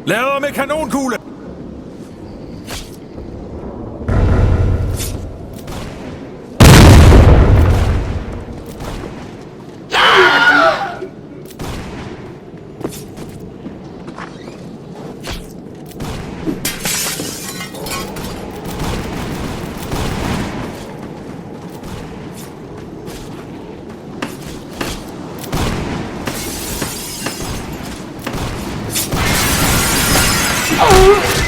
Lader med kanonkugle! Oh!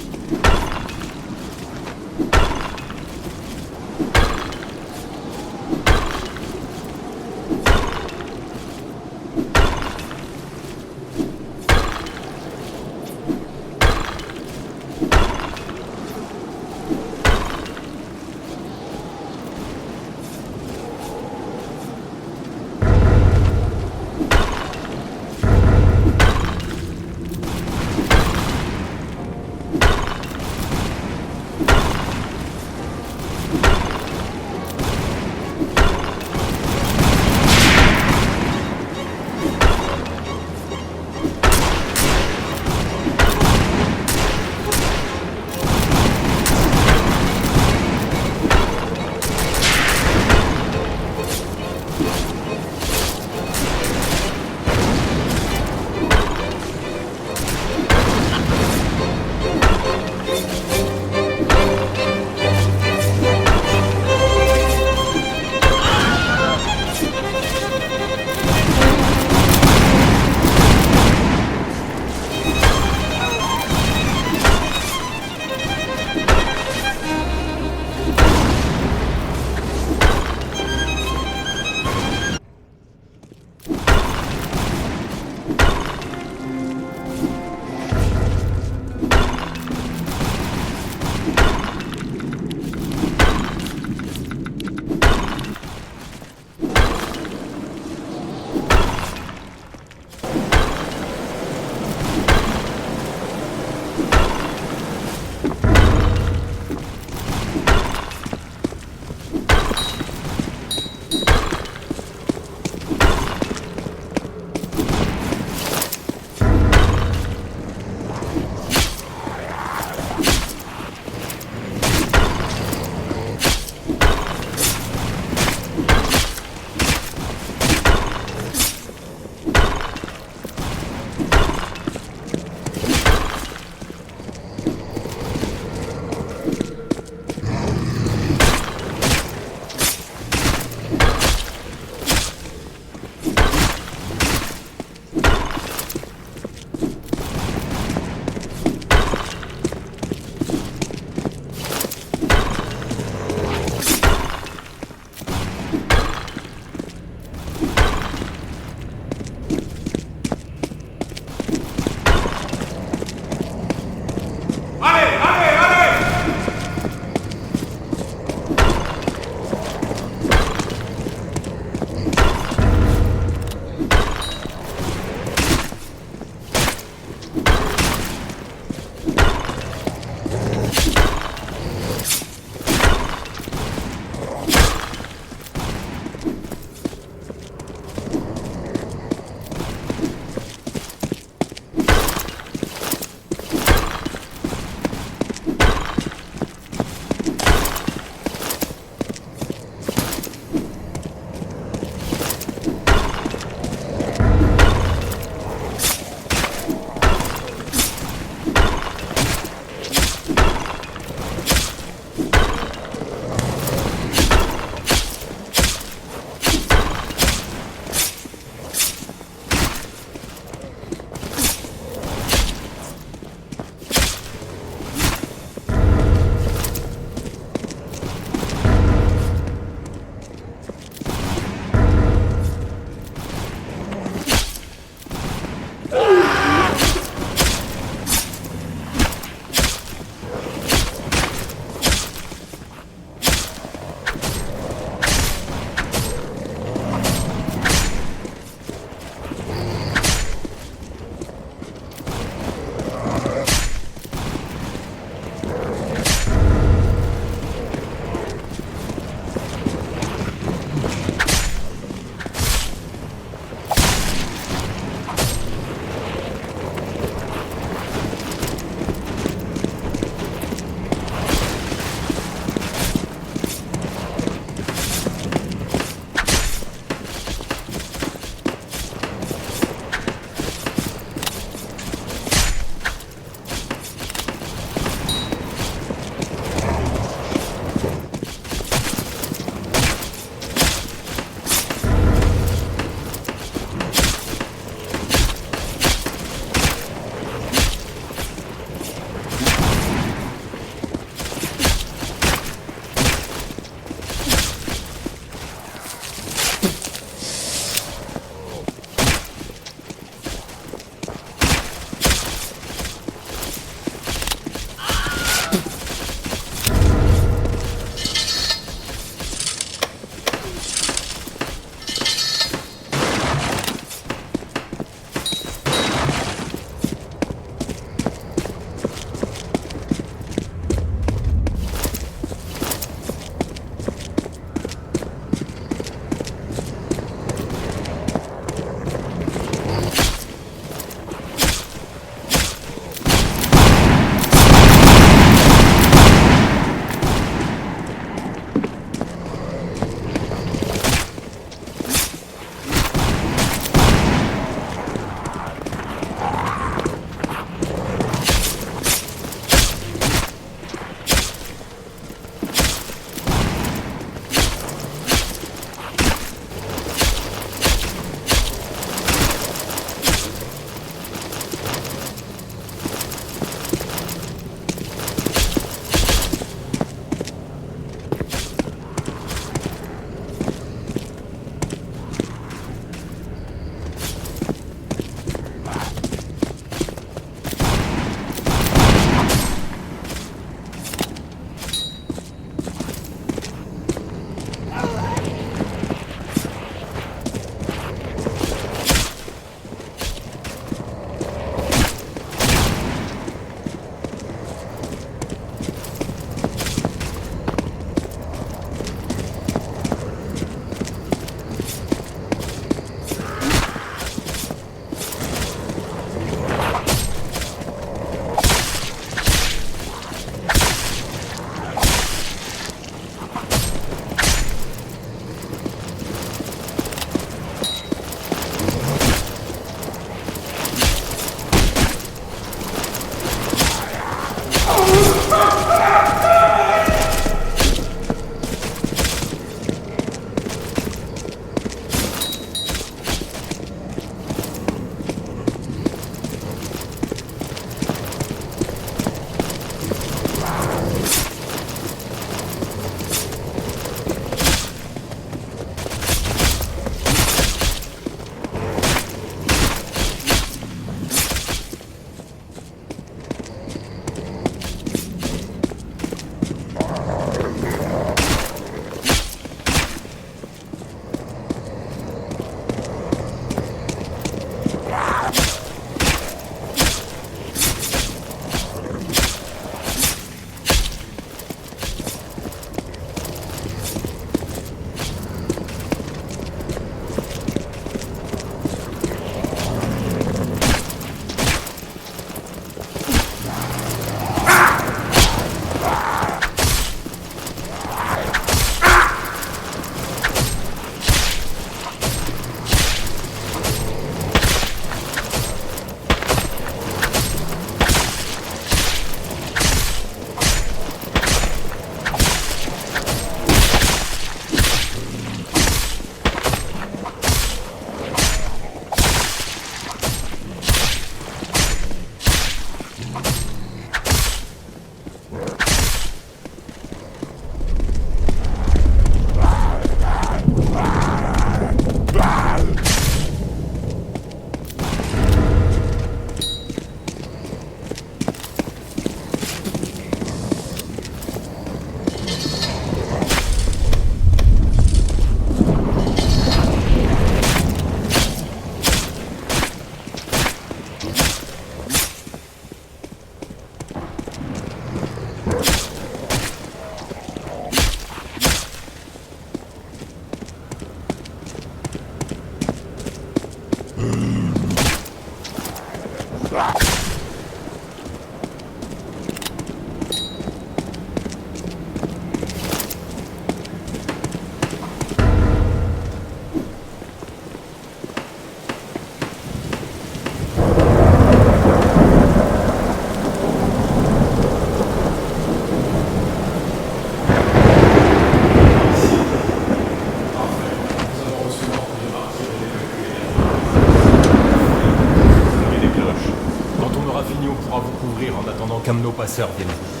qu'un de nos passeurs vienne vous.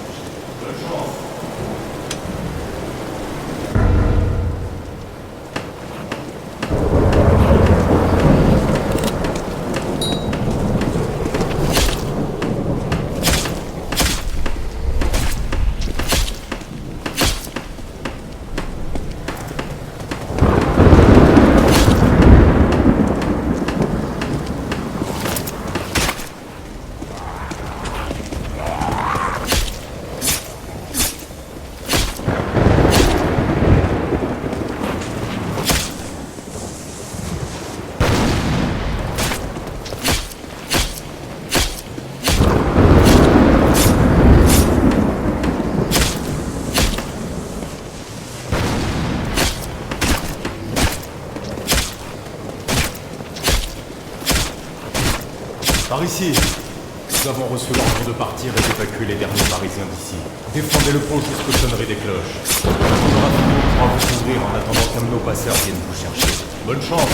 Par ici. Nous avons reçu l'ordre de partir et d'évacuer les derniers Parisiens d'ici. Défendez le pont jusqu'aux sonneries des cloches. On aura fini, on pourra vous ouvrir en attendant qu'un de nos passeurs vienne vous chercher. Bonne chance.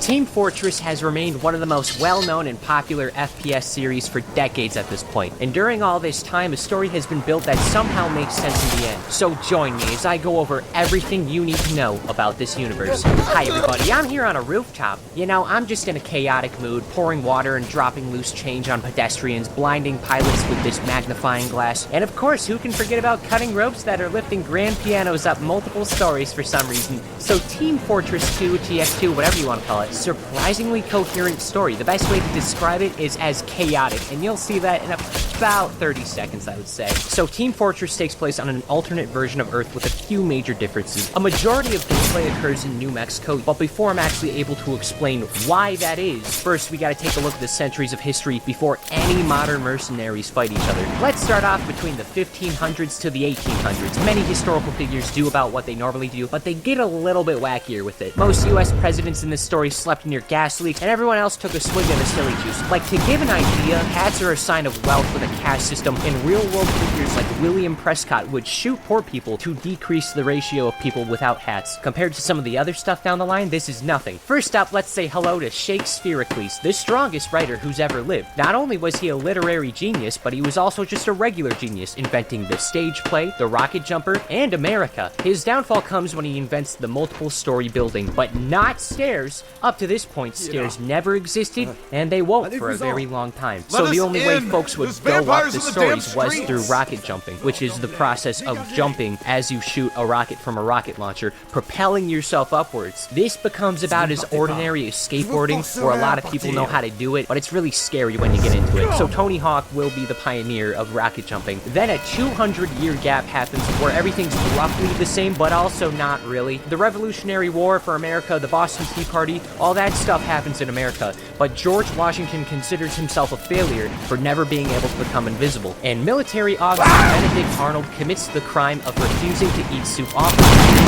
Team Fortress has remained one of the most well-known and popular FPS series for decades at this point, and during all this time, a story has been built that somehow makes sense in the end. So join me as I go over everything you need to know about this universe. Hi everybody, I'm here on a rooftop. You know, I'm just in a chaotic mood, pouring water and dropping loose change on pedestrians, blinding pilots with this magnifying glass, and of course, who can forget about cutting ropes that are lifting grand pianos up multiple stories for some reason. So Team Fortress 2, TF2, whatever you want to call it, surprisingly coherent story. The best way to describe it is as chaotic, and you'll see that in about 30 seconds, I would say. So Team Fortress takes place on an alternate version of Earth with a few major differences. A majority of gameplay occurs in New Mexico, but before I'm actually able to explain why that is, first we gotta take a look at the centuries of history before any modern mercenaries fight each other. Let's start off between the 1500s to the 1800s. Many historical figures do about what they normally do, but they get a little bit wackier with it. Most US presidents in this story slept near gas leaks, and everyone else took a swig of the silly juice. Like, to give an idea, hats are a sign of wealth with a caste system, and real-world figures like William Prescott would shoot poor people to decrease the ratio of people without hats. Compared to some of the other stuff down the line, this is nothing. First up, let's say hello to Shakespeareocles, the strongest writer who's ever lived. Not only was he a literary genius, but he was also just a regular genius, inventing the stage play, the rocket jumper, and America. His downfall comes when he invents the multiple-story building, but not stairs. Up to this point, stairs never existed, and they won't for a very long time. So the only way folks would go up the stories was through rocket jumping, which is the process of jumping as you shoot a rocket from a rocket launcher, propelling yourself upwards. This becomes about as ordinary as skateboarding, where a lot of people know how to do it, but it's really scary when you get into it. So Tony Hawk will be the pioneer of rocket jumping. Then a 200-year gap happens where everything's roughly the same, but also not really. The Revolutionary War for America, the Boston Tea Party, all that stuff happens in America, but George Washington considers himself a failure for never being able to become invisible. And military officer Benedict Arnold commits the crime of refusing to eat soup often. In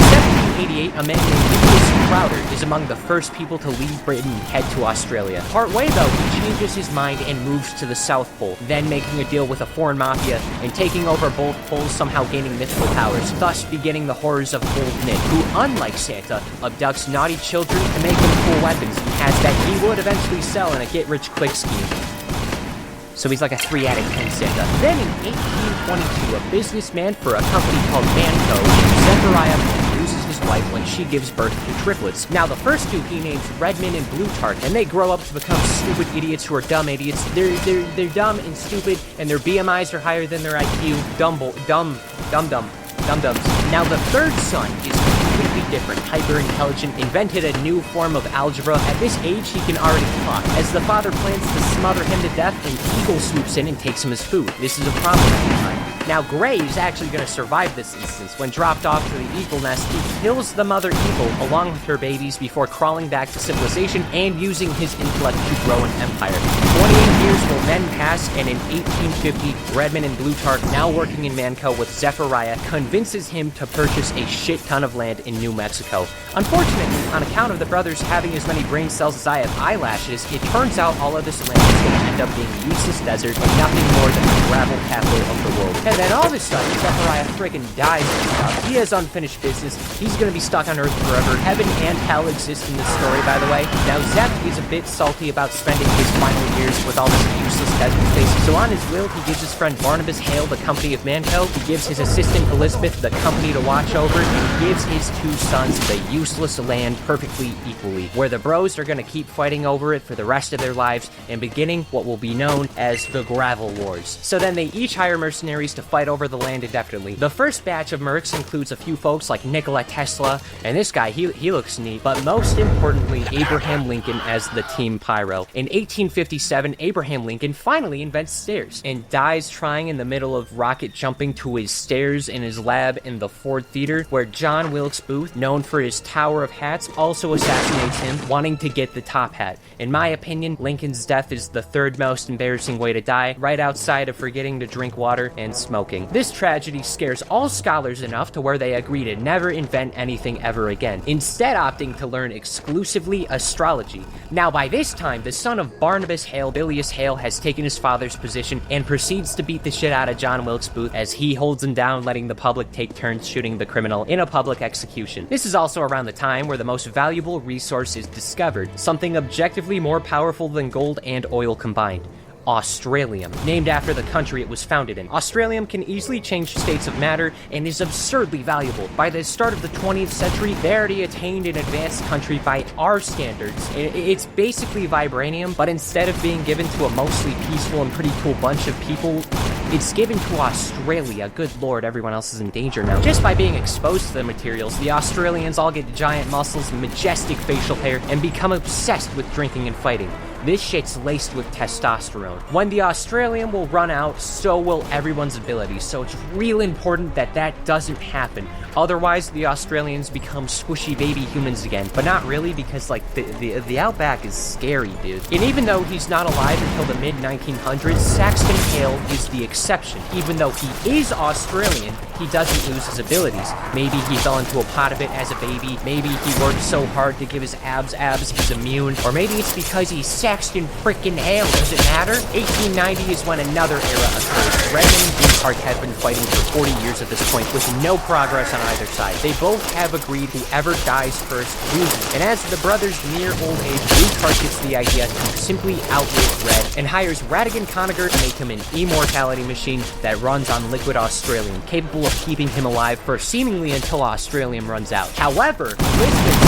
1788, a man named Nicholas Crowder is among the first people to leave Britain and head to Australia. Partway though, he changes his mind and moves to the South Pole, then making a deal with a foreign mafia and taking over both poles, somehow gaining mythical powers, thus beginning the horrors of Old Nick, who, unlike Santa, abducts naughty children to make them cool weapons he has that he would eventually sell in a get-rich-quick scheme. So he's like a 3 out of 10 Santa. Then in 1822, a businessman for a company called Manco, Zechariah, loses his wife when she gives birth to triplets. Now the first two he names Redmond and Blutarch, and they grow up to become stupid idiots who are dumb idiots. They're dumb and stupid, and their BMIs are higher than their IQ. Dum-dums. Now the third son is completely different, hyper-intelligent, invented a new form of algebra. At this age, he can already talk. As the father plans to smother him to death, an eagle swoops in and takes him as food. This is a problem at the time. Now Gray is actually going to survive this instance. When dropped off to the eagle nest, he kills the mother eagle along with her babies before crawling back to civilization and using his intellect to grow an empire. 28 years will then pass, and in 1850, Redmond and Blutarch, now working in Manco with Zechariah, convinces him to purchase a shit ton of land in New Mexico. Unfortunately, on account of the brothers having as many brain cells as I have eyelashes, it turns out all of this land is going to end up being useless desert and nothing more than the gravel capital of the world. And then all of a sudden, Zechariah friggin' dies and stuff. He has unfinished business. He's gonna be stuck on Earth forever. Heaven and hell exist in this story, by the way. Now, Zeph is a bit salty about spending his final years with all this useless desert space. So on his will, he gives his friend Barnabas Hale the company of Manco. He gives his assistant Elizabeth the company to watch over, and he gives his two sons the useless land perfectly equally, where the bros are gonna keep fighting over it for the rest of their lives and beginning what will be known as the Gravel Wars. So then they each hire mercenaries to fight over the land indefinitely. The first batch of mercs includes a few folks like Nikola Tesla, and this guy, he looks neat, but most importantly, Abraham Lincoln as the Team Pyro. In 1857, Abraham Lincoln finally invents stairs, and dies trying in the middle of rocket jumping to his stairs in his lab in the Ford Theater, where John Wilkes Booth, known for his Tower of Hats, also assassinates him, wanting to get the top hat. In my opinion, Lincoln's death is the third most embarrassing way to die, right outside of forgetting to drink water and smoke smoking. This tragedy scares all scholars enough to where they agree to never invent anything ever again, instead opting to learn exclusively astrology. Now by this time, the son of Barnabas Hale, Bilius Hale, has taken his father's position and proceeds to beat the shit out of John Wilkes Booth as he holds him down, letting the public take turns shooting the criminal in a public execution. This is also around the time where the most valuable resource is discovered, something objectively more powerful than gold and oil combined. Australium, named after the country it was founded in. Australium can easily change states of matter and is absurdly valuable. By the start of the 20th century, they already attained an advanced country by our standards. It's basically vibranium, but instead of being given to a mostly peaceful and pretty cool bunch of people, it's given to Australia. Good lord, everyone else is in danger now. Just by being exposed to the materials, the Australians all get giant muscles, majestic facial hair, and become obsessed with drinking and fighting. This shit's laced with testosterone. When the Australium will run out, so will everyone's abilities, so it's real important that that doesn't happen. Otherwise, the Australians become squishy baby humans again. But not really, because, like, the outback is scary, dude. And even though he's not alive until the mid-1900s, Saxton Hale is the exception. Even though he is Australian, he doesn't lose his abilities. Maybe he fell into a pot of it as a baby. Maybe he worked so hard to give his abs, he's immune. Or maybe it's because he's Saxton frickin' Hale. Does it matter? 1890 is when another era occurs. Redmond and Buckhart have been fighting for 40 years at this point with no progress on either side. They both have agreed whoever dies first loses. And as the brothers near old age, Buckhart gets the idea to simply outlive Red and hires Radigan Conager to make him an immortality machine that runs on liquid Australium, capable of keeping him alive for seemingly until Australium runs out. However, Lisbeth,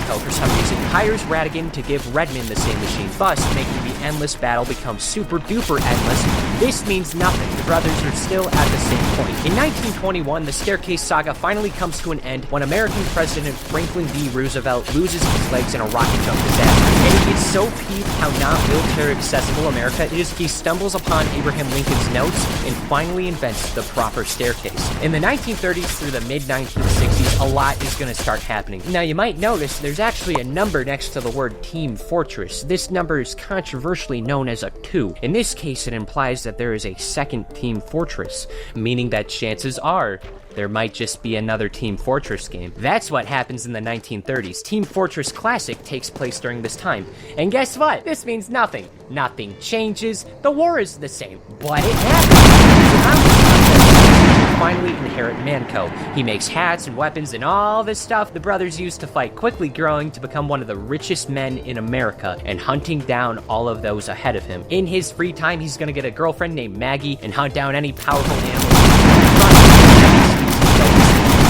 for some reason, hires Radigan to give Redmond the same machine, thus making the endless battle become super duper endless. This means nothing. The brothers are still at the same point. In 1921, the staircase saga finally comes to an end when American President Franklin D. Roosevelt loses his legs in a rocket jump disaster. And he gets so peeved how not wheelchair accessible America is, he stumbles upon Abraham Lincoln's notes and finally invents the proper staircase. In the 1930s through the mid-1960s, a lot is going to start happening. Now you might notice there's actually a number next to the word Team Fortress. This number is controversially known as a 2. In this case, it implies that there is a second Team Fortress, meaning that chances are there might just be another Team Fortress game. That's what happens in the 1930s. Team Fortress Classic takes place during this time. And guess what? This means nothing. Nothing changes. The war is the same. But it happens. Finally inherit Manco. He makes hats and weapons and all this stuff the brothers used to fight, quickly growing to become one of the richest men in America and hunting down all of those ahead of him. In his free time, he's gonna get a girlfriend named Maggie and hunt down any powerful animals.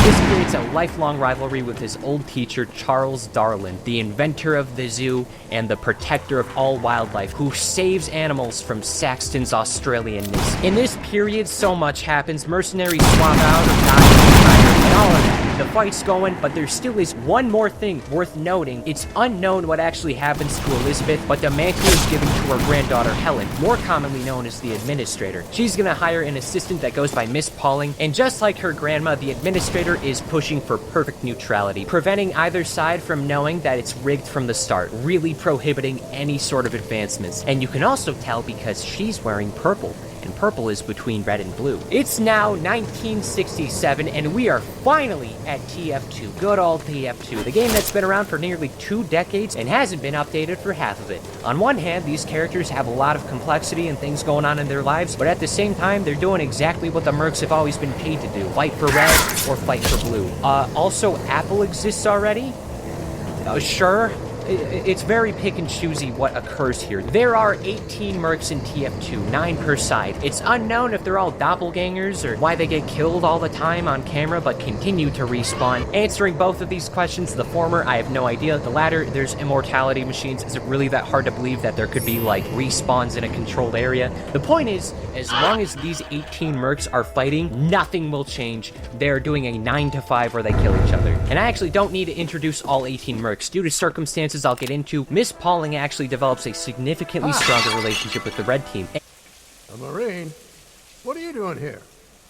This creates a lifelong rivalry with his old teacher, Charles Darwin, the inventor of the zoo and the protector of all wildlife, who saves animals from Saxton's Australianness. In this period, so much happens. Mercenaries swap out or die and all of that. The fight's going, but there still is one more thing worth noting. It's unknown what actually happens to Elizabeth, but the mantle is given to her granddaughter, Helen, more commonly known as the administrator. She's gonna hire an assistant that goes by Miss Pauling, and just like her grandma, the administrator is pushing for perfect neutrality, preventing either side from knowing that it's rigged from the start, really prohibiting any sort of advancements. And you can also tell because she's wearing purple, and purple is between red and blue. It's now 1967, and we are finally at TF2, good old TF2, the game that's been around for nearly 2 decades and hasn't been updated for half of it. On one hand, these characters have a lot of complexity and things going on in their lives, but at the same time, they're doing exactly what the mercs have always been paid to do, fight for red or fight for blue. Also, Apple exists already? Sure. It's very pick and choosy what occurs here. There are 18 mercs in TF2, 9 per side. It's unknown if they're all doppelgangers or why they get killed all the time on camera but continue to respawn. Answering both of these questions, the former, I have no idea. The latter, there's immortality machines. Is it really that hard to believe that there could be like respawns in a controlled area? The point is, as long as these 18 mercs are fighting, nothing will change. They're doing a 9 to 5 where they kill each other. And I actually don't need to introduce all 18 mercs. Due to circumstances I'll get into, Miss Pauling actually develops a significantly stronger relationship with the red team. A Marine? What are you doing here?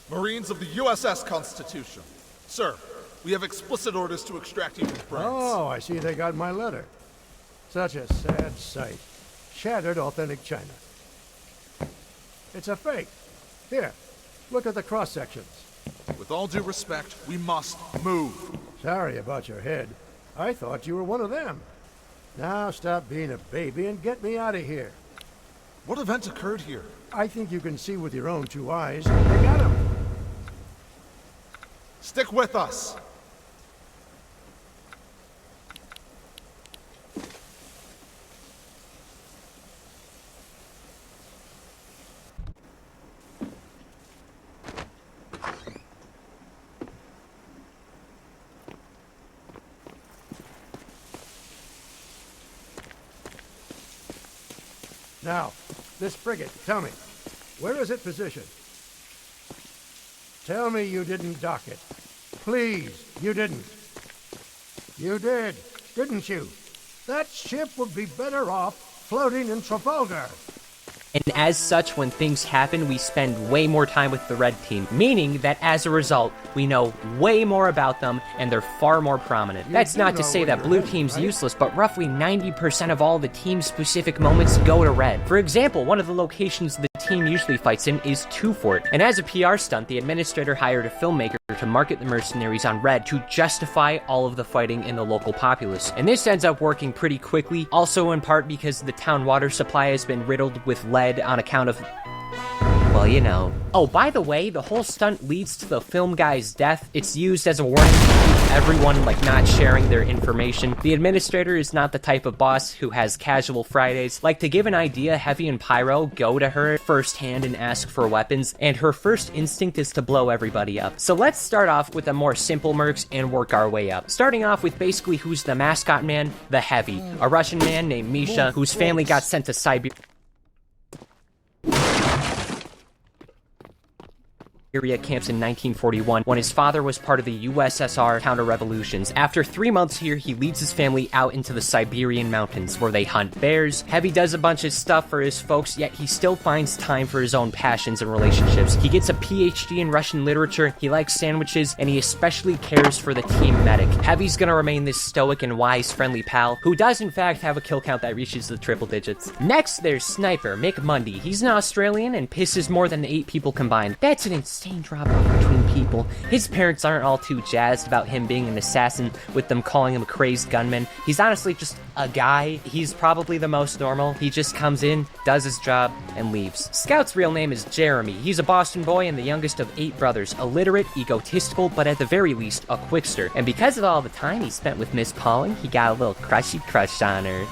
Marines of the USS Constitution. Sir, we have explicit orders to extract you from France. Oh, I see they got my letter. Such a sad sight. Shattered authentic China. It's a fake. Here, Look at the cross-sections. With all due respect, we must move. Sorry about your head. I thought you were one of them. Now stop being a baby and get me out of here. What event occurred here? I think you can see with your own two eyes. They got him. Stick with us. Now, this frigate, tell me, where is it positioned? Tell me you didn't dock it. Please, you didn't. You didn't you? That ship would be better off floating in Trafalgar. And as such, when things happen, we spend way more time with the red team, meaning that as a result, we know way more about them and they're far more prominent. That's not to say that blue team's useless, but roughly 90% of all the team-specific moments go to red. For example, one of the locations the team usually fights in is Two Fort, and as a PR stunt, the administrator hired a filmmaker to market the mercenaries on red to justify all of the fighting in the local populace. And this ends up working pretty quickly, also in part because the town water supply has been riddled with lead on account of, well, you know. Oh, by the way, the whole stunt leads to the film guy's death. It's used as a warning to keep everyone, not sharing their information. The administrator is not the type of boss who has casual Fridays. To give an idea, Heavy and Pyro go to her firsthand and ask for weapons, and her first instinct is to blow everybody up. So let's start off with the more simple mercs and work our way up. Starting off with basically who's the mascot man? The Heavy, a Russian man named Misha, whose family got sent to Siberia camps in 1941 when his father was part of the USSR counter-revolutions. After 3 months here, he leads his family out into the Siberian mountains where they hunt bears. Heavy does a bunch of stuff for his folks, yet he still finds time for his own passions and relationships. He gets a PhD in Russian literature, he likes sandwiches, and he especially cares for the team medic. Heavy's gonna remain this stoic and wise friendly pal who does in fact have a kill count that reaches the triple digits. Next, there's Sniper, Mick Mundy. He's an Australian and pisses more than 8 people combined. That's an insane drop-off between people. His parents aren't all too jazzed about him being an assassin, with them calling him a crazed gunman. He's honestly just a guy. He's probably the most normal. He just comes in, does his job, and leaves. Scout's real name is Jeremy. He's a Boston boy and the youngest of 8 brothers, illiterate, egotistical, but at the very least, a quickster. And because of all the time he spent with Miss Pauling, he got a little crushy crush on her.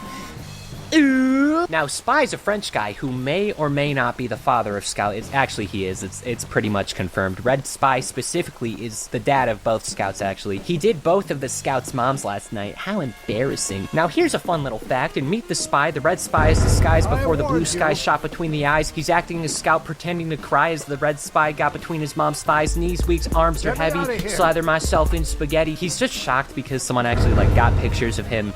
Now, Spy's a French guy who may or may not be the father of Scout. He is. It's pretty much confirmed. Red Spy specifically is the dad of both Scouts, actually. He did both of the Scouts' moms last night. How embarrassing. Now, here's a fun little fact. In Meet the Spy, the Red Spy is disguised before the blue sky shot between the eyes. He's acting as Scout, pretending to cry as the Red Spy got between his mom's thighs. Knees weak, arms are heavy. Slather myself in spaghetti. He's just shocked because someone actually, got pictures of him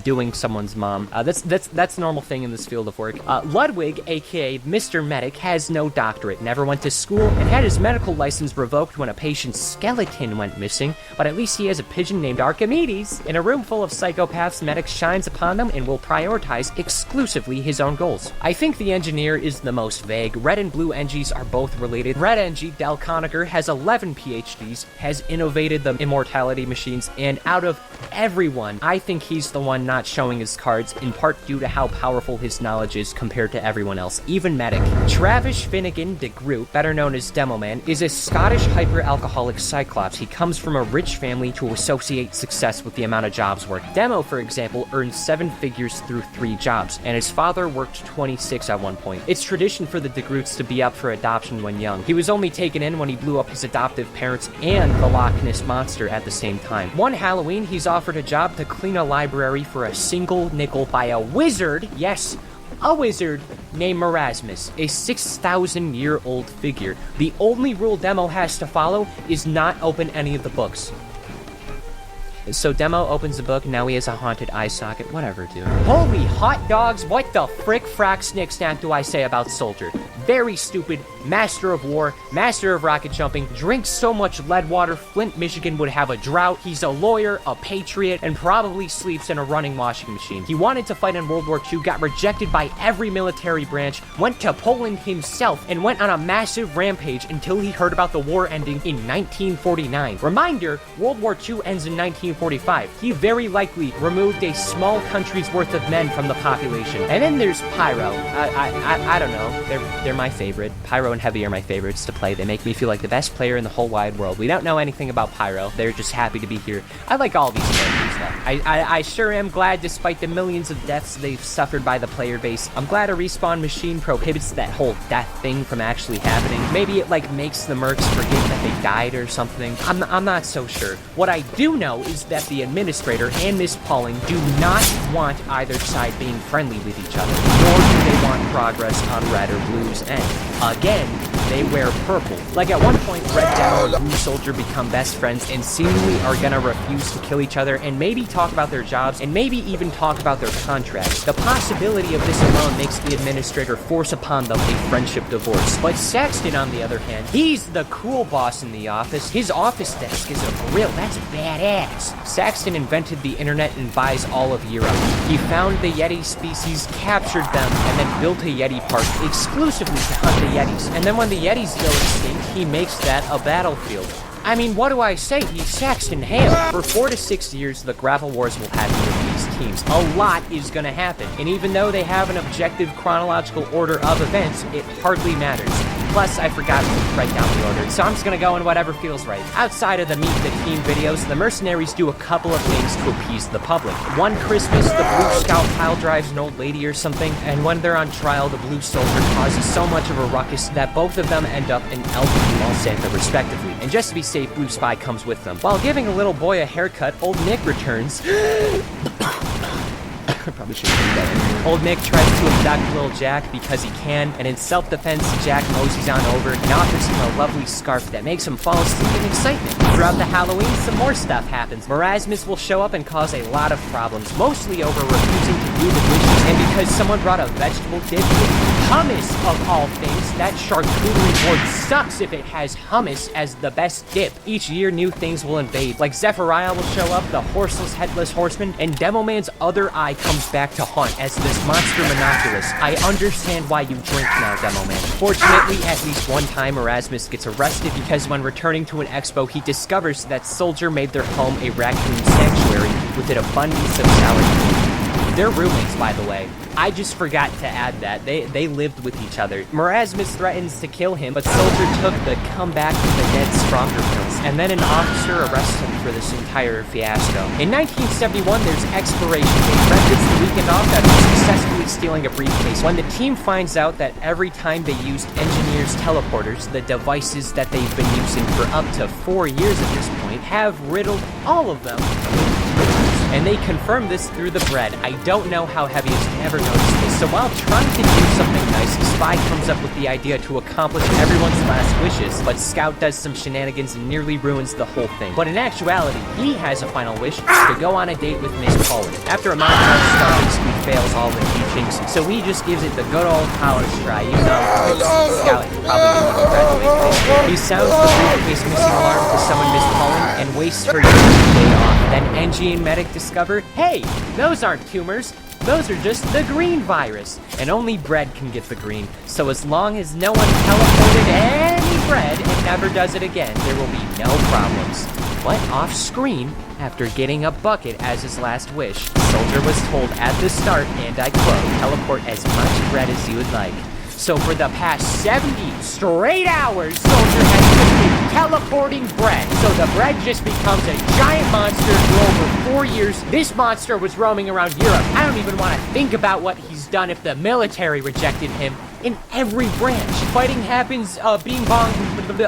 doing someone's mom. That's a normal thing in this field of work. Ludwig, aka Mr. Medic, has no doctorate, never went to school, and had his medical license revoked when a patient's skeleton went missing, but at least he has a pigeon named Archimedes. In a room full of psychopaths, Medic shines upon them and will prioritize exclusively his own goals. I think the engineer is the most vague. Red and blue Engies are both related. Red Engie, Del Conacher, has 11 PhDs, has innovated the immortality machines, and out of everyone, I think he's the one not showing his cards, in part due to how powerful his knowledge is compared to everyone else, even Medic. Travis Finnegan de Groot, better known as Demo Man, is a Scottish hyper-alcoholic cyclops. He comes from a rich family to associate success with the amount of jobs worked. Demo, for example, earned 7 figures through 3 jobs, and his father worked 26 at one point. It's tradition for the de Groots to be up for adoption when young. He was only taken in when he blew up his adoptive parents and the Loch Ness Monster at the same time. One Halloween, he's offered a job to clean a library for a single nickel by a wizard, yes, a wizard named Marasmus, a 6,000-year-old figure. The only rule Demo has to follow is not open any of the books. So Demo opens the book, and now he has a haunted eye socket. Whatever, dude. Holy hot dogs, what the frick frack snick snack do I say about Soldier? very stupid, master of war, master of rocket jumping, drinks so much lead water Flint, Michigan would have a drought. He's a lawyer, a patriot, and probably sleeps in a running washing machine. He wanted to fight in World War II, got rejected by every military branch, went to Poland himself, and went on a massive rampage until he heard about the war ending in 1949. Reminder, World War II ends in 1945. He very likely removed a small country's worth of men from the population. And then there's Pyro. I don't know. They're my favorite. Pyro and Heavy are my favorites to play. They make me feel like the best player in the whole wide world. We don't know anything about Pyro. They're just happy to be here. I like all these characters, though. I sure am glad, despite the millions of deaths they've suffered by the player base, I'm glad a respawn machine prohibits that whole death thing from actually happening. Maybe it, like, makes the mercs forget that they died or something. I'm not so sure. What I do know is that the administrator and Miss Pauling do not want either side being friendly with each other, nor do they want progress on Red or Blue's end. Again, they wear purple. Like, at one point, Red Demo and Blue Soldier become best friends and seemingly are gonna refuse to kill each other and maybe talk about their jobs and maybe even talk about their contracts. The possibility of this alone makes the administrator force upon them a friendship divorce. But Saxton, on the other hand, he's the cool boss in the office. His office desk is a grill. That's badass. Saxton invented the internet and buys all of Europe. He found the Yeti species, captured them, and then built a Yeti park exclusively to hunt the Yetis. And then when the Yetis go extinct, he makes that a battlefield. I mean, what do I say? He's Saxton Hale. For 4 to 6 years, the Gravel Wars will happen with these teams. A lot is gonna happen. And even though they have an objective chronological order of events, it hardly matters. Plus, I forgot to write down the order, so I'm just gonna go in whatever feels right. Outside of the Meet the Team videos, the mercenaries do a couple of things to appease the public. One Christmas, the Blue Scout pile drives an old lady or something, and when they're on trial, the Blue Soldier causes so much of a ruckus that both of them end up in Elk and Mall Santa, respectively. And just to be safe, Blue Spy comes with them. While giving a little boy a haircut, Old Nick returns. Probably shouldn't do that. Old Nick tries to abduct little Jack because he can, and in self-defense, Jack moseys on over and offers him a lovely scarf that makes him fall asleep in excitement. Throughout the Halloween, some more stuff happens. Marasmus will show up and cause a lot of problems, mostly over refusing to do the dishes, and because someone brought a vegetable dip with hummus of all things. That charcuterie board sucks if it has hummus as the best dip. Each year, new things will invade, like Zephyriah will show up, the horseless headless horseman, and Demoman's other eye comes back to haunt as this monster monoculus. I understand why you drink now, Demoman. Fortunately, at least one time, Erasmus gets arrested because when returning to an expo, he discovers that Soldier made their home a raccoon sanctuary with an abundance of sour cream. They're roommates, by the way. I just forgot to add that. They lived with each other. Marasmus threatens to kill him, but Soldier took the comeback with the dead stronger pills, and then an officer arrests him for this entire fiasco. In 1971, there's Expiration Day. Red gets the weekend off after successfully stealing a briefcase. When the team finds out that every time they used Engineers' teleporters, the devices that they've been using for up to 4 years at this point, have riddled all of them. And they confirm this through the bread. I don't know how Heavy has never noticed this. So while trying to do something nice, Spy comes up with the idea to accomplish everyone's last wishes, but Scout does some shenanigans and nearly ruins the whole thing. But in actuality, he has a final wish to go on a date with Miss Poland. After a montage, Star basically fails all the teachings, so he just gives it the good old college try. You know, Scout probably didn't even graduate. He sounds the briefcase missing alarm to summon Miss Poland and wastes her day off. Then Engie and Medic discover, hey, those aren't tumors, those are just the green virus. And only Bread can get the green, so as long as no one teleported any bread and never does it again, there will be no problems. But off screen, after getting a bucket as his last wish, Soldier was told at the start, and I quote, teleport as much bread as you would like. So for the past 70 straight hours, Soldier has just been teleporting bread. So the bread just becomes a giant monster for over 4 years. This monster was roaming around Europe. I don't even want to think about what he's done if the military rejected him. In every branch, fighting happens, bing bong,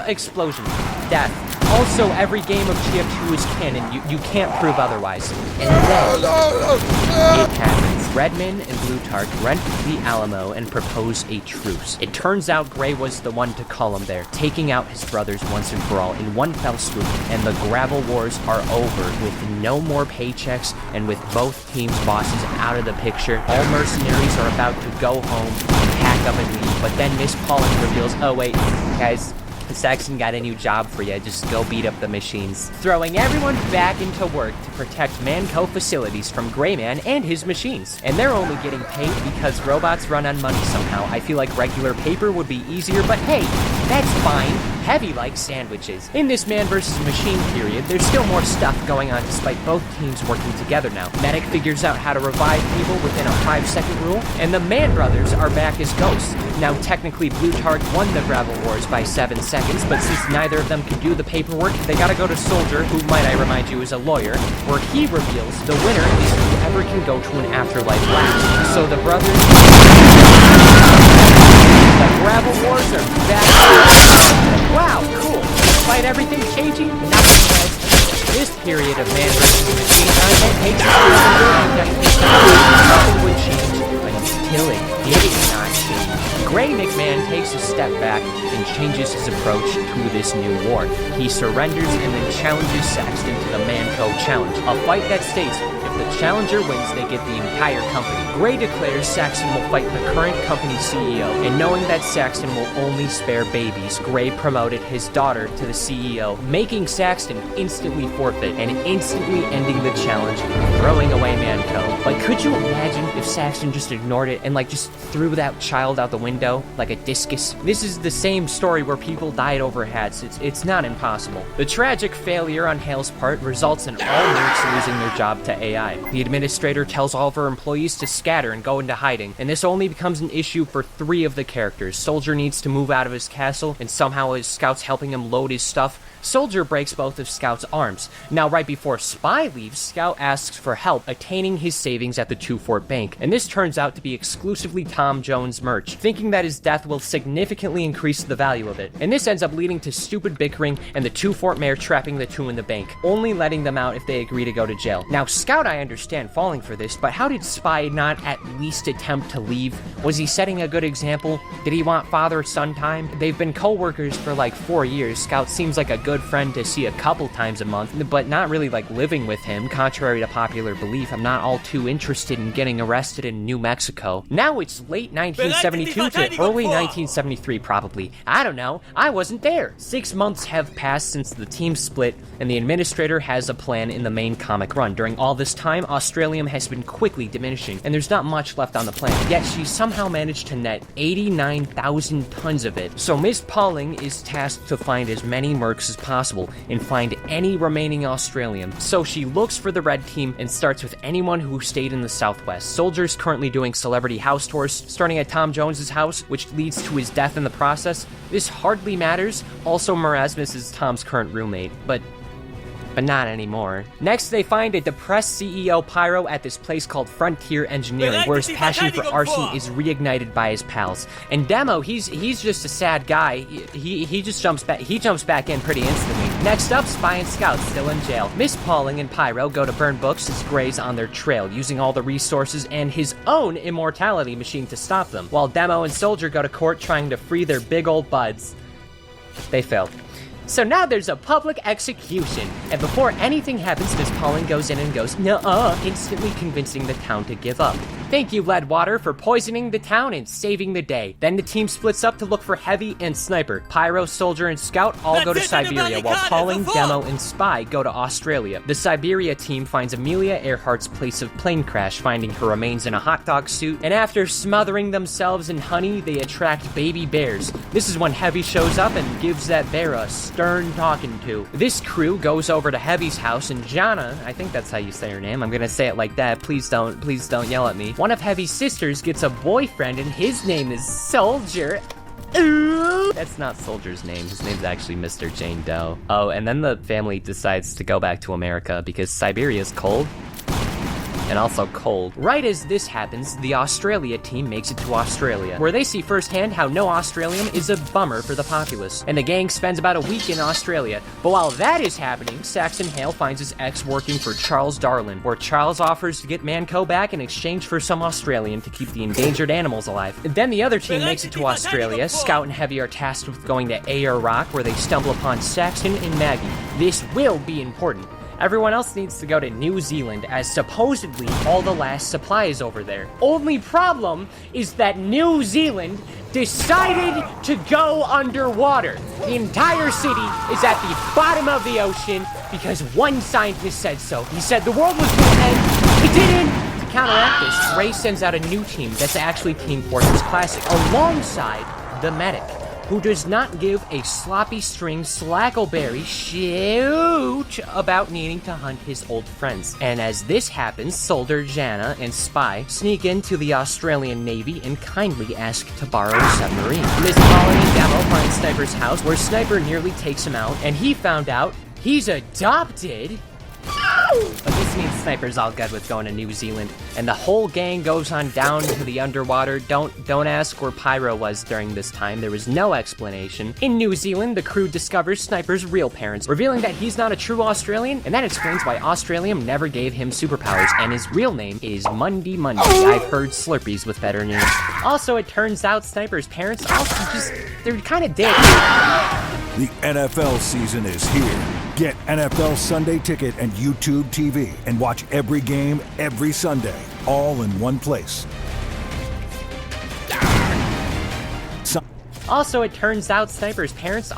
explosion, death. Also, every game of TF2 is canon. You can't prove otherwise. And then it happens. Redman and Blutarch rent the Alamo and propose a truce. It turns out Gray was the one to call him there, taking out his brothers once and for all in one fell swoop, and the Gravel Wars are over with no more paychecks and with both teams' bosses out of the picture. All mercenaries are about to go home and pack up and leave, but then Miss Pauling reveals, oh wait, guys, Saxon got a new job for you, just go beat up the machines. Throwing everyone back into work to protect Manco facilities from Greyman and his machines. And they're only getting paid because robots run on money somehow. I feel like regular paper would be easier, but hey, that's fine. Heavy like sandwiches. In this man versus machine period, there's still more stuff going on despite both teams working together now. Medic figures out how to revive people within a 5-second rule, and the Man Brothers are back as ghosts. Now technically Blutarch won the Gravel Wars by 7 seconds, but since neither of them could do the paperwork, they gotta go to Soldier, who might I remind you is a lawyer, where he reveals the winner is whoever can go to an afterlife last. So the brothers... The Gravel Wars are back. Wow, cool. Despite everything changing, nothing has. This period of man versus machine content takes us to the 1970s. Nothing would change until it did not change. Gray McMahon takes a step back and changes his approach to this new war. He surrenders and then challenges Saxton to the Manco Challenge, a fight that states if the challenger wins, they get the entire company. Gray declares Saxton will fight the current company CEO, and knowing that Saxton will only spare babies, Gray promoted his daughter to the CEO, making Saxton instantly forfeit and instantly ending the challenge, throwing away Manco. Like, could you imagine if Saxton just ignored it and just threw that child out the window like a discus? This is the same story where people died over hats. It's not impossible. The tragic failure on Hale's part results in all mercs losing their job to AI. The administrator tells all of her employees to scatter and go into hiding, and this only becomes an issue for 3 of the characters. Soldier needs to move out of his castle, and somehow his scouts helping him load his stuff. Soldier breaks both of Scout's arms. Now, right before Spy leaves, Scout asks for help attaining his savings at the Two Fort Bank, and this turns out to be exclusively Tom Jones merch, thinking that his death will significantly increase the value of it. And this ends up leading to stupid bickering and the Two Fort mayor trapping the two in the bank, only letting them out if they agree to go to jail. Now, Scout, I understand falling for this, but how did Spy not at least attempt to leave? Was he setting a good example? Did he want father-son time? They've been co-workers for 4 years. Scout seems like a good friend to see a couple times a month, but not really living with him. Contrary to popular belief, I'm not all too interested in getting arrested in New Mexico. Now it's late 1972 to early 1973 probably. I don't know. I wasn't there. 6 months have passed since the team split, and the administrator has a plan in the main comic run. During all this time, Australium has been quickly diminishing, and there's not much left on the planet. Yet she somehow managed to net 89,000 tons of it. So Miss Pauling is tasked to find as many mercs as possible and find any remaining Australium. So she looks for the red team and starts with anyone who stayed in the Southwest. Soldier's currently doing celebrity house tours, starting at Tom Jones's house, which leads to his death in the process. This hardly matters. Also, Marasmus is Tom's current roommate, but not anymore. Next, they find a depressed CEO Pyro at this place called Frontier Engineering, where his passion for arson is reignited by his pals. And Demo, he's just a sad guy. He just jumps back in pretty instantly. Next up, Spy and Scout still in jail. Miss Pauling and Pyro go to burn books as Gray's on their trail, using all the resources and his own immortality machine to stop them, while Demo and Soldier go to court trying to free their big old buds. They failed. So now there's a public execution, and before anything happens, Miss Pauling goes in and goes, "Nuh-uh," instantly convincing the town to give up. Thank you, Leadwater, for poisoning the town and saving the day. Then the team splits up to look for Heavy and Sniper. Pyro, Soldier, and Scout all go to Siberia, while Pauling, Demo, and Spy go to Australia. The Siberia team finds Amelia Earhart's place of plane crash, finding her remains in a hot dog suit, and after smothering themselves in honey, they attract baby bears. This is when Heavy shows up and gives that bear a stern talking to. This crew goes over to Heavy's house, and Jana, I think that's how you say her name, I'm gonna say it like that, please don't yell at me. One of Heavy's sisters gets a boyfriend, and his name is Soldier. Ooh. That's not Soldier's name. His name's actually Mr. Jane Doe. Oh, and then the family decides to go back to America because Siberia's cold. And also cold. Right as this happens, the Australia team makes it to Australia, where they see firsthand how no Australium is a bummer for the populace, and the gang spends about a week in Australia. But while that is happening, Saxon Hale finds his ex working for Charles Darlin, where Charles offers to get Manco back in exchange for some Australian to keep the endangered animals alive. And then the other team makes it to Australia. Scout and Heavy are tasked with going to Ayr Rock, where they stumble upon Saxon and Maggie. This will be important, Everyone else needs to go to New Zealand, as supposedly all the last supply is over there. Only problem is that New Zealand decided to go underwater. The entire city is at the bottom of the ocean because one scientist said so. He said the world was going to end. It didn't. To counteract this, Gray sends out a new team that's actually Team Fortress Classic, alongside the medic, who does not give a sloppy string slackleberry shoot about needing to hunt his old friends. And as this happens, Soldier, Jana, and Spy sneak into the Australian Navy and kindly ask to borrow a submarine. Miss Polly and Demo find Sniper's house, where Sniper nearly takes him out, and he found out he's adopted. But this means Sniper's all good with going to New Zealand, and the whole gang goes on down to the underwater. Don't ask where Pyro was during this time. There was no explanation. In New Zealand, the crew discovers Sniper's real parents, revealing that he's not a true Australian, and that explains why Australium never gave him superpowers, and his real name is Mundy Mundy. I've heard Slurpees with better names. Also, it turns out Sniper's parents they're kind of dicks. The NFL season is here. Get NFL Sunday Ticket and YouTube TV and watch every game every Sunday, all in one place. Also, it turns out Sniper's parents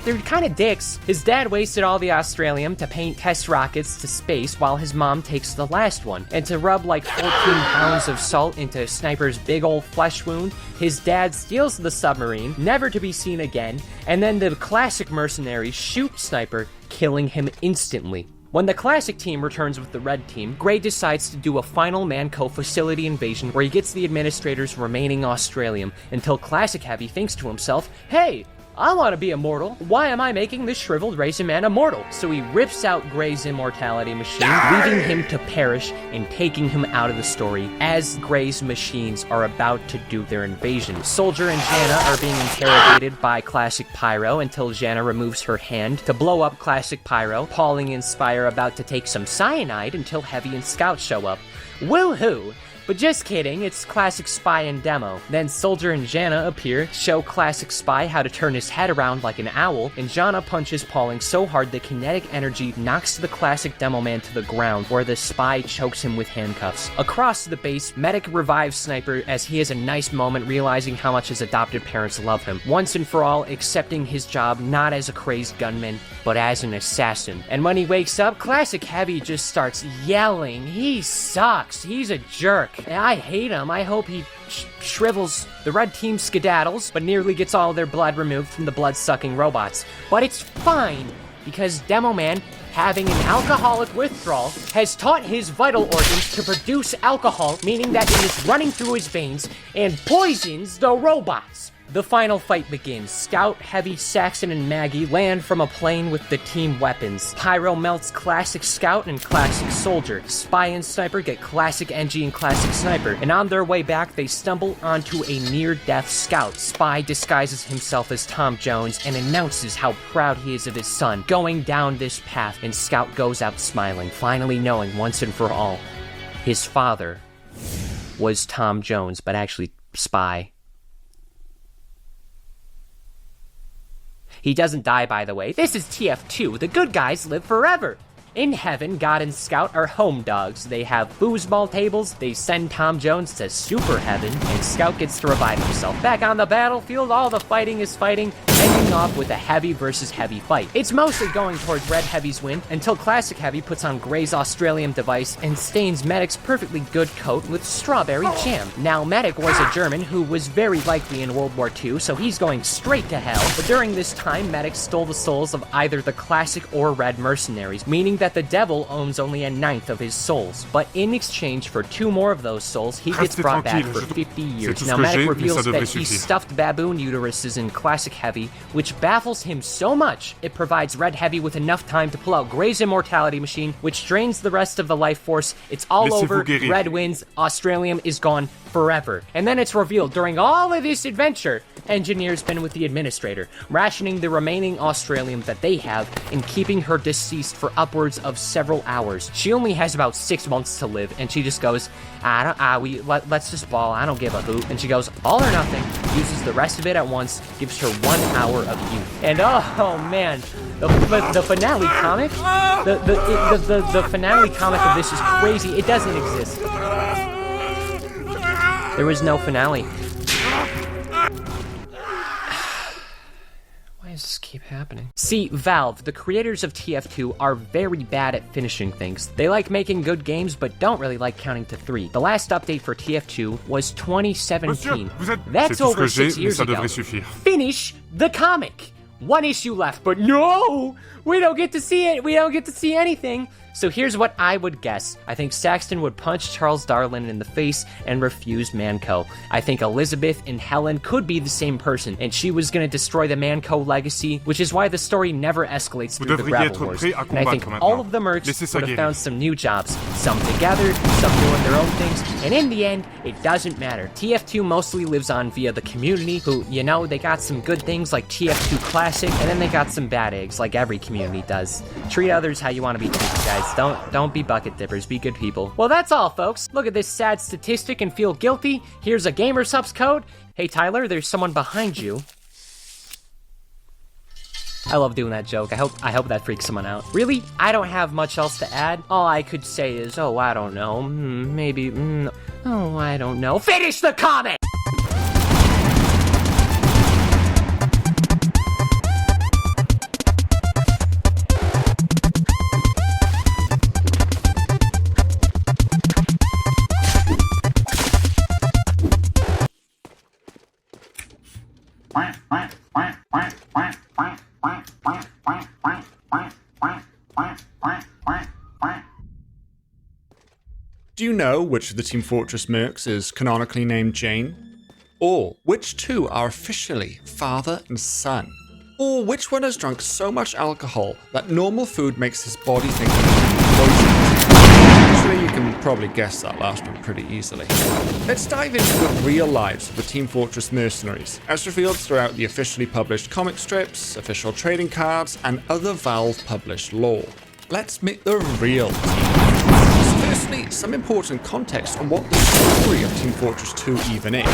they're kind of dicks. His dad wasted all the Australium to paint test rockets to space, while his mom takes the last one. And to rub like 14 pounds of salt into Sniper's big old flesh wound, his dad steals the submarine, never to be seen again, and then the classic mercenaries shoot Sniper, killing him instantly. When the Classic team returns with the Red team, Gray decides to do a final Manco facility invasion where he gets the Administrator's remaining Australium, until Classic Heavy thinks to himself, hey, I want to be immortal. Why am I making this shriveled raisin man immortal? So he rips out Gray's immortality machine, leaving him to perish and taking him out of the story as Gray's machines are about to do their invasion. Soldier and Jana are being interrogated by Classic Pyro until Jana removes her hand to blow up Classic Pyro. Pauling and Spy are about to take some cyanide until Heavy and Scout show up. Woohoo! But just kidding, it's Classic Spy and Demo. Then Soldier and Jana appear, show Classic Spy how to turn his head around like an owl, and Jana punches Pauling so hard that kinetic energy knocks the Classic Demo Man to the ground, where the Spy chokes him with handcuffs. Across the base, Medic revives Sniper as he has a nice moment realizing how much his adopted parents love him, once and for all accepting his job not as a crazed gunman, but as an assassin. And when he wakes up, Classic Heavy just starts yelling, he sucks, he's a jerk. I hate him. I hope he shrivels. The Red team skedaddles, but nearly gets all their blood removed from the blood-sucking robots. But it's fine, because Demo Man, having an alcoholic withdrawal, has taught his vital organs to produce alcohol, meaning that it is running through his veins and poisons the robots. The final fight begins. Scout, Heavy, Saxon, and Maggie land from a plane with the team weapons. Pyro melts Classic Scout and Classic Soldier. Spy and Sniper get Classic NG and Classic Sniper, and on their way back, they stumble onto a near-death Scout. Spy disguises himself as Tom Jones and announces how proud he is of his son, going down this path, and Scout goes out smiling, finally knowing once and for all, his father was Tom Jones, but actually Spy. He doesn't die, by the way. This is TF2. The good guys live forever. In heaven, God and Scout are home dogs. They have foosball tables, they send Tom Jones to super heaven, and Scout gets to revive himself. Back on the battlefield, all the fighting is fighting, ending off with a Heavy versus Heavy fight. It's mostly going towards Red Heavy's win, until Classic Heavy puts on Gray's Australium device and stains Medic's perfectly good coat with strawberry jam. Now, Medic was a German who was very likely in World War II, so he's going straight to hell, but during this time, Medic stole the souls of either the Classic or Red mercenaries, meaning that the devil owns only a ninth of his souls. But in exchange for 2 more of those souls, he gets brought back for 50 years. Now, Medic reveals that he stuffed baboon uteruses in Classic Heavy, which baffles him so much, it provides Red Heavy with enough time to pull out Gray's immortality machine, which drains the rest of the life force. It's all over, Red wins, Australium is gone forever. And then it's revealed during all of this adventure, Engineer's been with the Administrator, rationing the remaining Australium that they have and keeping her deceased for upwards of several hours. She only has about 6 months to live, and she just goes, let's just ball, I don't give a hoot. And she goes, all or nothing, uses the rest of it at once, gives her 1 hour of youth. And oh man, The finale comic? The finale comic of this is crazy. It doesn't exist. There was no finale. Why does this keep happening? See, Valve, the creators of TF2, are very bad at finishing things. They like making good games, but don't really like counting to 3. The last update for TF2 was 2017. That's over 6 years ago. Finish the comic! 1 issue left, but no! We don't get to see it! We don't get to see anything! So here's what I would guess. I think Saxton would punch Charles Darwin in the face and refuse Manco. I think Elizabeth and Helen could be the same person, and she was gonna destroy the Manco legacy, which is why the story never escalates through the Gravel Wars. And I think all of the mercs would have found some new jobs. Some together, some doing their own things, and in the end, it doesn't matter. TF2 mostly lives on via the community, who, you know, they got some good things like TF2 Classic, and then they got some bad eggs, like every community does. Treat others how you want to be treated, guys. Don't be bucket dippers, be good people. Well, that's all, folks. Look at this sad statistic and feel guilty. Here's a GamerSupps code. Hey, Tyler, there's someone behind you. I love doing that joke. I hope that freaks someone out. Really? I don't have much else to add. All I could say is, oh, I don't know. Maybe, oh, I don't know. Finish the comic! Do you know which of the Team Fortress mercs is canonically named Jane? Or which two are officially father and son? Or which one has drunk so much alcohol that normal food makes his body think poison? Actually, you can probably guess that last one pretty easily. Let's dive into the real lives of the Team Fortress mercenaries, as revealed throughout the officially published comic strips, official trading cards, and other Valve published lore. Let's meet the real team. Firstly, some important context on what the story of Team Fortress 2 even is.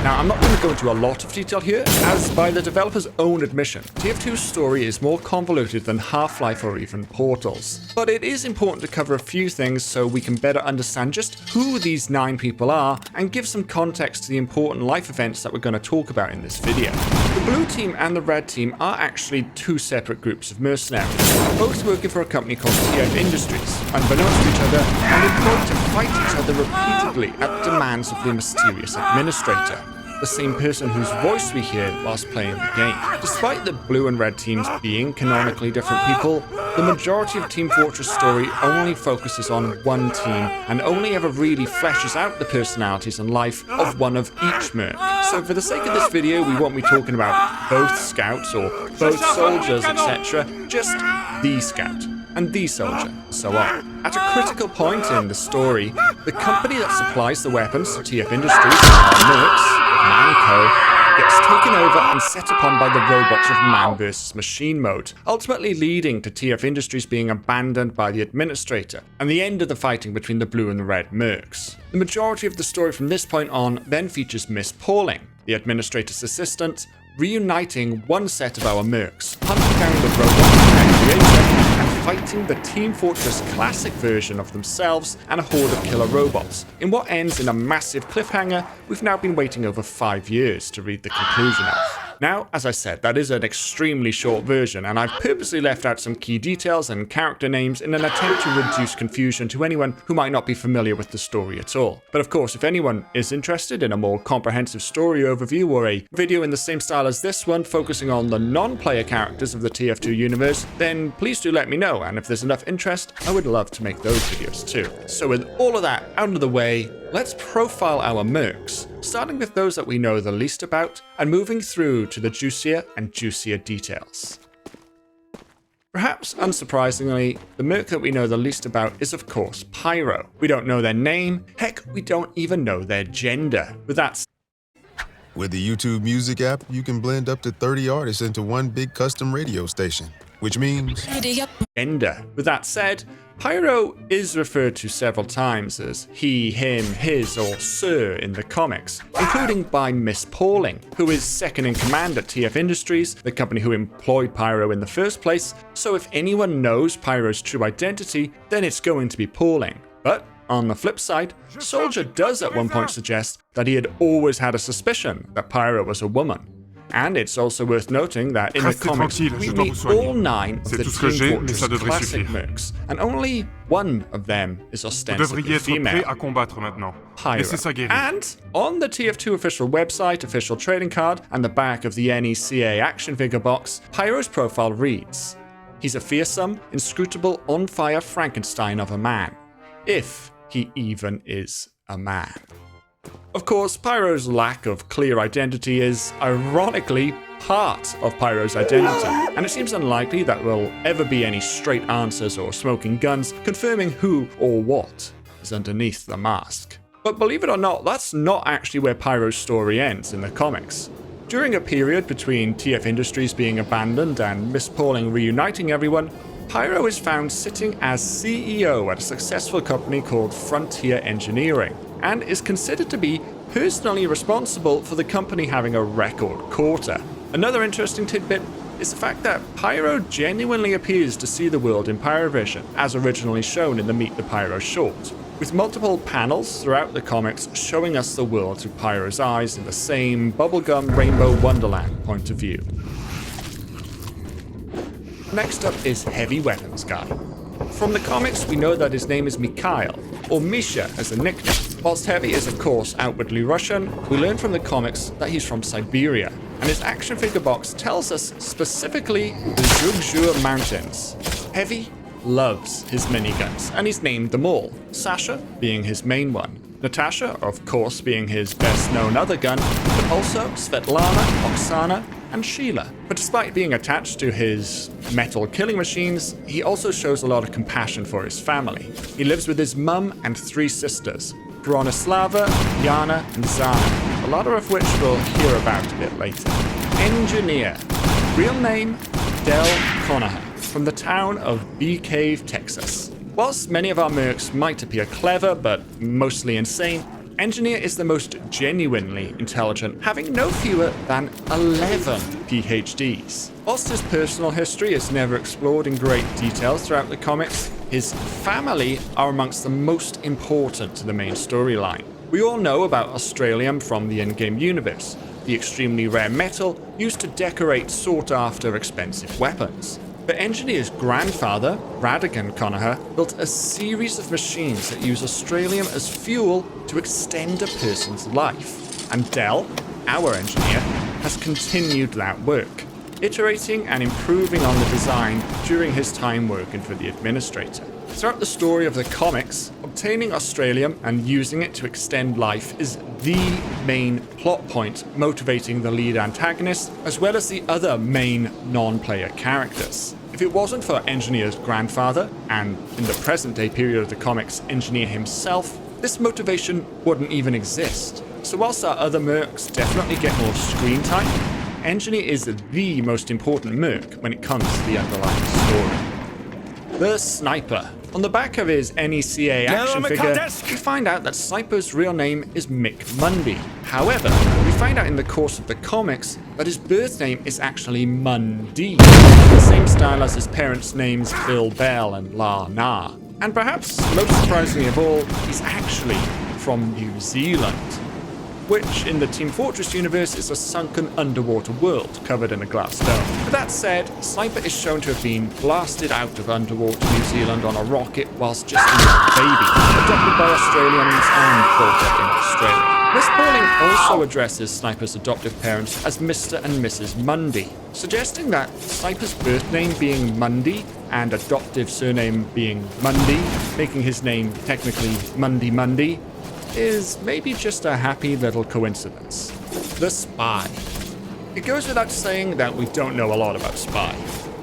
Now, I'm not going to go into a lot of detail here, as by the developer's own admission, TF2's story is more convoluted than Half-Life or even Portals. But it is important to cover a few things so we can better understand just who these 9 people are and give some context to the important life events that we're going to talk about in this video. The blue team and the red team are actually 2 separate groups of mercenaries, both working for a company called TF Industries, unbeknownst to each other, and employed to fight each other repeatedly at the demands of the mysterious administrator, the same person whose voice we hear whilst playing the game. Despite the blue and red teams being canonically different people, the majority of Team Fortress story only focuses on one team and only ever really fleshes out the personalities and life of one of each merc. So for the sake of this video, we won't be talking about both scouts or both soldiers, etc., just the scout and the soldier, so on. At a critical point in the story, the company that supplies the weapons to TF Industries, our mercs, Manco, gets taken over and set upon by the robots of man vs. machine mode, ultimately leading to TF Industries being abandoned by the administrator, and the end of the fighting between the blue and the red mercs. The majority of the story from this point on then features Miss Pauling, the administrator's assistant, reuniting one set of our mercs, hunting down the robots creator, and fighting the Team Fortress Classic version of themselves and a horde of killer robots, in what ends in a massive cliffhanger we've now been waiting over 5 years to read the conclusion of. Now, as I said, that is an extremely short version, and I've purposely left out some key details and character names in an attempt to reduce confusion to anyone who might not be familiar with the story at all. But of course, if anyone is interested in a more comprehensive story overview or a video in the same style as this one focusing on the non-player characters of the TF2 universe, then please do let me know, and if there's enough interest, I would love to make those videos too. So with all of that out of the way, let's profile our mercs, starting with those that we know the least about, and moving through to the juicier and juicier details. Perhaps unsurprisingly, the merc that we know the least about is of course Pyro. We don't know their name, heck, we don't even know their gender. With that With the YouTube Music app, you can blend up to 30 artists into one big custom radio station. which means gender. With that said, Pyro is referred to several times as he, him, his, or sir in the comics, including by Miss Pauling, who is second in command at TF Industries, the company who employed Pyro in the first place, so if anyone knows Pyro's true identity, then it's going to be Pauling. But on the flip side, Soldier does at one point suggest that he had always had a suspicion that Pyro was a woman. And it's also worth noting that in the comics, we meet all 9 of the Team Fortress classic mercs, and only one of them is ostensibly female, Pyro. And on the TF2 official website, official trading card, and the back of the NECA action figure box, Pyro's profile reads, "He's a fearsome, inscrutable, on-fire Frankenstein of a man. If he even is a man." Of course, Pyro's lack of clear identity is, ironically, part of Pyro's identity, and it seems unlikely that there will ever be any straight answers or smoking guns confirming who or what is underneath the mask. But believe it or not, that's not actually where Pyro's story ends in the comics. During a period between TF Industries being abandoned and Miss Pauling reuniting everyone, Pyro is found sitting as CEO at a successful company called Frontier Engineering, and is considered to be personally responsible for the company having a record quarter. Another interesting tidbit is the fact that Pyro genuinely appears to see the world in Pyrovision, as originally shown in the Meet the Pyro short, with multiple panels throughout the comics showing us the world through Pyro's eyes in the same bubblegum rainbow wonderland point of view. Next up is Heavy Weapons Guy. From the comics, we know that his name is Mikhail, or Misha as a nickname. Whilst Heavy is of course outwardly Russian, we learn from the comics that he's from Siberia, and his action figure box tells us specifically the Zhugzhur Mountains. Heavy loves his miniguns, and he's named them all, Sasha being his main one, Natasha of course being his best known other gun, but also Svetlana, Oksana, and Sheila. But despite being attached to his metal killing machines, he also shows a lot of compassion for his family. He lives with his mum and 3 sisters, Bronislava, Yana, and Zana, a lot of which we'll hear about a bit later. Engineer. Real name, Del Conacher, from the town of Bee Cave, Texas. Whilst many of our mercs might appear clever, but mostly insane, Engineer is the most genuinely intelligent, having no fewer than 11 PhDs. Whilst his personal history is never explored in great detail throughout the comics, his family are amongst the most important to the main storyline. We all know about Australium from the in-game universe, the extremely rare metal used to decorate sought-after expensive weapons. But Engineer's grandfather, Radigan Conacher, built a series of machines that use Australium as fuel to extend a person's life. And Del, our engineer, has continued that work, iterating and improving on the design during his time working for the administrator. Throughout the story of the comics, obtaining Australium and using it to extend life is the main plot point motivating the lead antagonist, as well as the other main non-player characters. If it wasn't for Engineer's grandfather, and in the present day period of the comics, Engineer himself, this motivation wouldn't even exist. So whilst our other mercs definitely get more screen time, Engineer is the most important merc when it comes to the underlying story. The Sniper. On the back of his NECA action figure, we find out that Sniper's real name is Mick Mundy. However, we find out in the course of the comics that his birth name is actually Mundy, the same style as his parents' names Bill Bell and La Na. And perhaps most surprisingly of all, he's actually from New Zealand, which in the Team Fortress universe is a sunken underwater world covered in a glass dome. With that said, Sniper is shown to have been blasted out of underwater New Zealand on a rocket whilst just a baby, adopted by Australians and brought up in Australia. Miss Pauling also addresses Sniper's adoptive parents as Mr. and Mrs. Mundy, suggesting that Sniper's birth name being Mundy and adoptive surname being Mundy, making his name technically Mundy Mundy, is maybe just a happy little coincidence. The Spy. It goes without saying that we don't know a lot about Spy.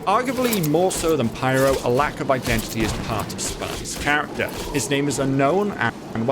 Arguably more so than Pyro, a lack of identity is part of Spy's character. His name is unknown, and